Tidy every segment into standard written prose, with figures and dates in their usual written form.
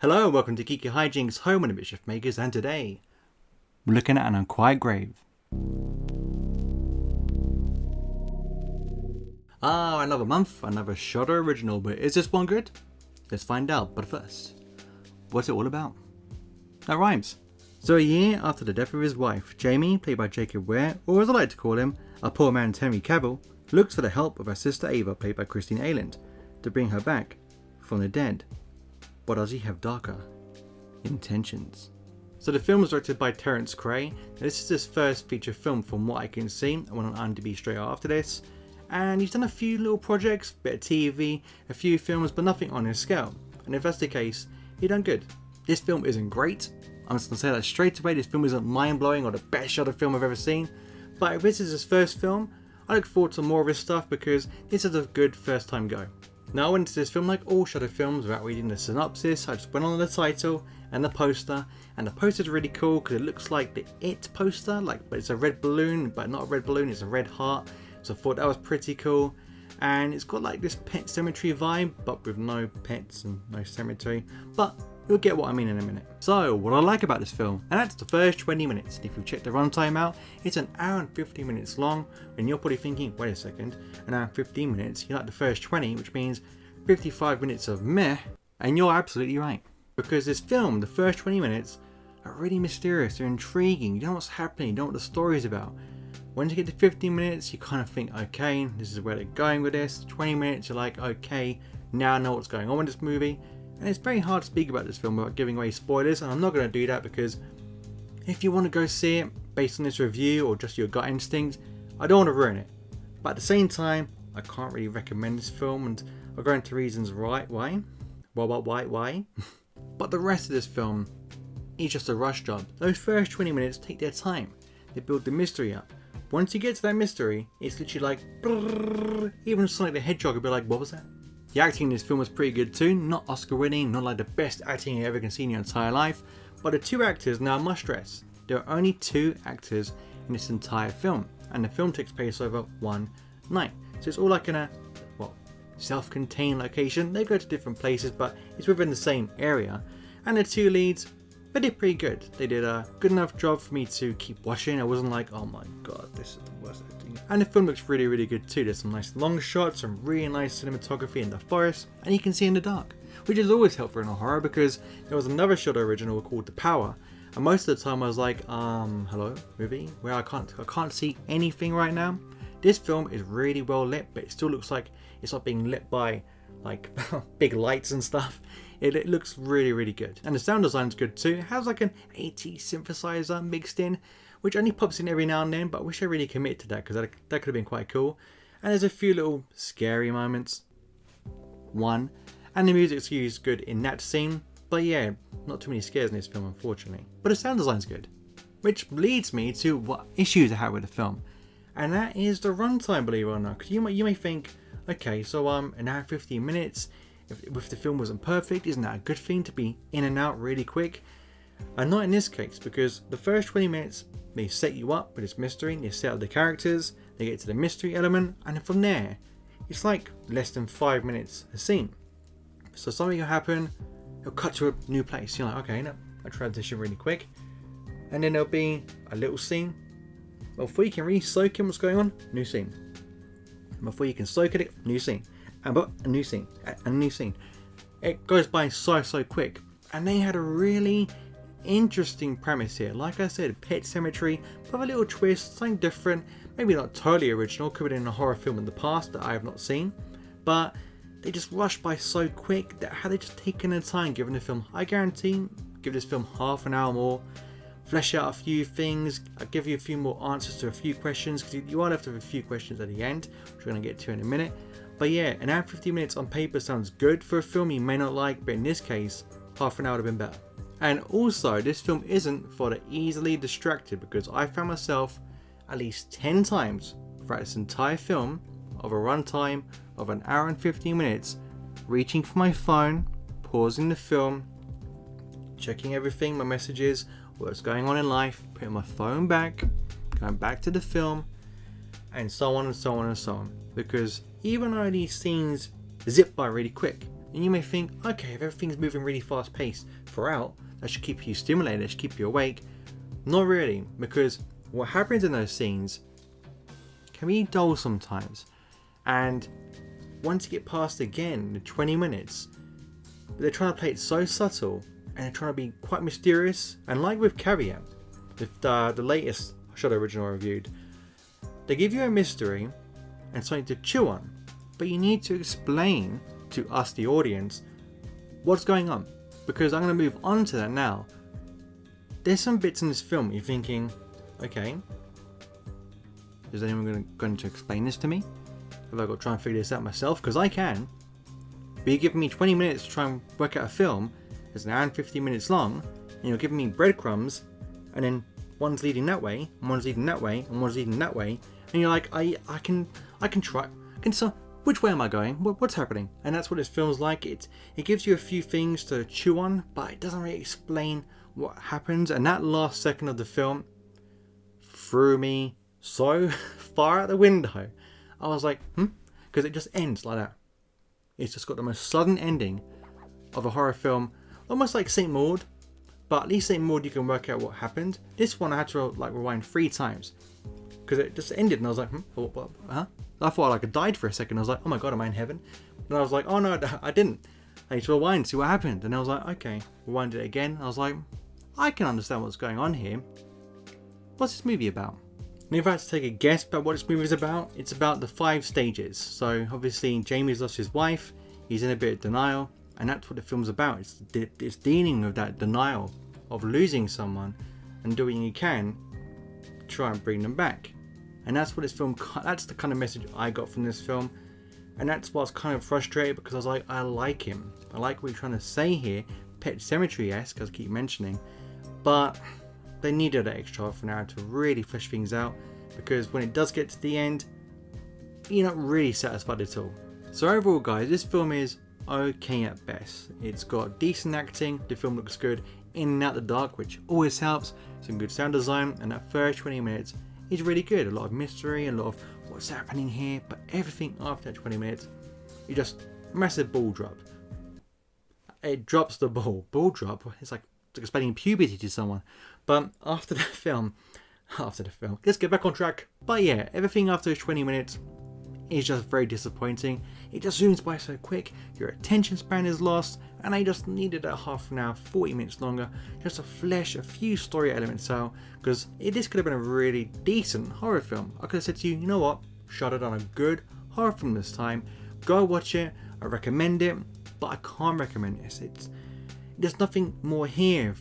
Hello, welcome to Geeky Hijinks, home of the mischief makers, and today we're looking at An Unquiet Grave. Another month, another Shudder original, but is this one good? Let's find out, but first, what's it all about? That rhymes. So a year after the death of his wife, Jamie, played by Jacob Ware, or as I like to call him, a poor man's Henry Cavill, looks for the help of her sister Ava, played by Christine Ayland, to bring her back from the dead. But does he have darker intentions? So the film was directed by Terence Cray. This is his first feature film from what I can see. I went on IMDb straight after this. And he's done a few little projects, a bit of TV, a few films, but nothing on his scale. And if that's the case, he done good. This film isn't great. I'm just going to say that straight away. This film isn't mind-blowing or the best Shudder film I've ever seen. But if this is his first film, I look forward to more of his stuff because this is a good first time go. Now I went into this film like all Shudder films without reading the synopsis. I just went on the title and the poster, and the poster's really cool because it looks like the It poster, but it's a red balloon, but not a red balloon, it's a red heart. So I thought that was pretty cool. And it's got like this pet cemetery vibe, but with no pets and no cemetery. But you'll get what I mean in a minute. So what I like about this film, and that's the first 20 minutes. If you check the runtime out, it's an hour and 15 minutes long, and you're probably thinking, wait a second, an hour and 15 minutes, you like the first 20, which means 55 minutes of meh, and you're absolutely right. Because this film, the first 20 minutes, are really mysterious, they're intriguing, you don't know what's happening, you don't know what the story's about. Once you get to 15 minutes, you kind of think, okay, this is where they're going with this. 20 minutes, you're like, okay, now I know what's going on with this movie. And it's very hard to speak about this film without giving away spoilers, and I'm not going to do that because if you want to go see it based on this review or just your gut instinct, I don't want to ruin it. But at the same time, I can't really recommend this film, and I'll go into reasons why. But the rest of this film is just a rush job. Those first 20 minutes take their time. They build the mystery up. Once you get to that mystery, it's literally like, brrr, even Sonic the Hedgehog would be like, what was that? The acting in this film was pretty good too, not Oscar winning, not like the best acting you ever can see in your entire life, but the two actors, now I must stress, there are only two actors in this entire film, and the film takes place over one night. So it's all like in a, self-contained location. They go to different places, but it's within the same area, and the two leads, they did pretty good. They did a good enough job for me to keep watching. I wasn't like, oh my god, this is the worst acting. And the film looks really, really good too. There's some nice long shots, some really nice cinematography in the forest, and you can see in the dark, which is always helpful in a horror because there was another Shudder original called The Power, and most of the time I was like, hello, movie, where I can't see anything right now. This film is really well lit, but it still looks like it's not being lit by like big lights and stuff. It looks really, really good. And the sound design's good too. It has like an 80s synthesizer mixed in, which only pops in every now and then, but I wish I really committed to that because that could have been quite cool. And there's a few little scary moments. And the music's used good in that scene. But yeah, not too many scares in this film, unfortunately. But the sound design's good. Which leads me to what issues I have with the film. And that is the runtime, believe it or not. Because you may think, okay, so an hour and 15 minutes, if the film wasn't perfect, isn't that a good thing to be in and out really quick? And not in this case, because the first 20 minutes, they set you up with this mystery, they set up the characters, they get to the mystery element, and from there, it's like less than 5 minutes a scene. So something will happen, it'll cut to a new place, you're like, okay, no, I transition really quick, and then there'll be a little scene. Well, before you can really soak in what's going on, new scene. Before you can soak it, new scene. And a new scene. A new scene. It goes by so quick. And they had a really interesting premise here. Like I said, pet cemetery, but with a little twist, something different. Maybe not totally original, could have been in a horror film in the past that I have not seen. But they just rushed by so quick that had they just taken their time giving the film, I guarantee, give this film half an hour more. Flesh out a few things, I'll give you a few more answers to a few questions, because you are left with a few questions at the end, which we're going to get to in a minute. But yeah, an hour and 15 minutes on paper sounds good for a film you may not like, but in this case, half an hour would have been better. And also, this film isn't for the easily distracted, because I found myself at least 10 times throughout this entire film of a runtime of an hour and 15 minutes, reaching for my phone, pausing the film, checking everything, my messages, what's going on in life, putting my phone back, going back to the film, and so on and so on and so on. Because even though these scenes zip by really quick, And you may think, okay, if everything's moving really fast paced throughout, that should keep you stimulated, that should keep you awake. Not really, because what happens in those scenes can be dull sometimes. And once you get past again the 20 minutes, they're trying to play it so subtle and they're trying to be quite mysterious. And like with Caveat, the latest Shudder original I reviewed, they give you a mystery and something to chew on, but you need to explain to us, the audience, what's going on, because I'm going to move on to that now. There's some bits in this film you're thinking, okay, is anyone going to explain this to me? Have I got to try and figure this out myself? Because I can. But you're giving me 20 minutes to try and work out a film that's an hour and 50 minutes long, and you're giving me breadcrumbs, and then one's leading that way, and one's leading that way, and one's leading that way, and you're like, I can try. So which way am I going? What's happening? And that's what this film's like. It gives you a few things to chew on, but it doesn't really explain what happens. And that last second of the film threw me so far out the window. I was like, because it just ends like that. It's just got the most sudden ending of a horror film, almost like St. Maud, but at least St. Maud you can work out what happened. This one I had to like rewind 3 times because it just ended, and I was like, what? Huh? I thought I died for a second. I was like, oh my god, am I in heaven? And I was like, oh no, I didn't. I need to rewind, see what happened. And I was like, okay, rewind it again. I was like, I can understand what's going on here. What's this movie about? And if I had to take a guess about what this movie is about, it's about the 5 stages. So obviously Jamie's lost his wife, he's in a bit of denial, and that's what the film's about. It's dealing with that denial of losing someone and doing what you can to try and bring them back. And that's what this film, that's the kind of message I got from this film. And that's what's kind of frustrating, because I was like, I like him. I like what he's trying to say here, Pet Sematary-esque, as I keep mentioning. But they needed an extra half an hour to really flesh things out, because when it does get to the end, you're not really satisfied at all. So overall guys, this film is okay at best. It's got decent acting, the film looks good, in and out the dark, which always helps, some good sound design, and that first 20 minutes is really good. A lot of mystery, a lot of what's happening here, but everything after that 20 minutes, you just massive ball drop. It drops the ball. Ball drop? It's like explaining puberty to someone. But after the film, let's get back on track. But yeah, everything after those 20 minutes is just very disappointing. It just zooms by so quick, your attention span is lost, and I just needed a half an hour, 40 minutes longer, just to flesh a few story elements out, because this could have been a really decent horror film. I could have said to you, you know what, Shudder done a good horror film this time, go watch it, I recommend it, but I can't recommend this. There's nothing more here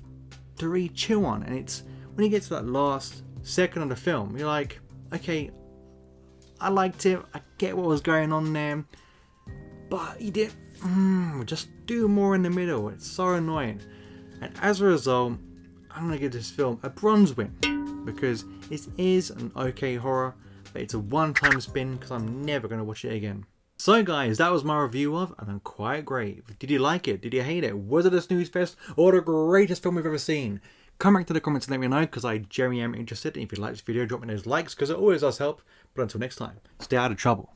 to really chew on, and it's when you get to that last second of the film, you're like, okay, I liked it, I get what was going on there, but you didn't just do more in the middle. It's so annoying. And as a result, I'm going to give this film a bronze win, because it is an okay horror, but it's a one-time spin, because I'm never going to watch it again. So guys, that was my review of An Unquiet Grave. Did you like it? Did you hate it? Was it a snooze fest or the greatest film we've ever seen? Come back to the comments and let me know, because I genuinely am interested. And if you like this video, drop me those likes, because it always does help. But until next time, stay out of trouble.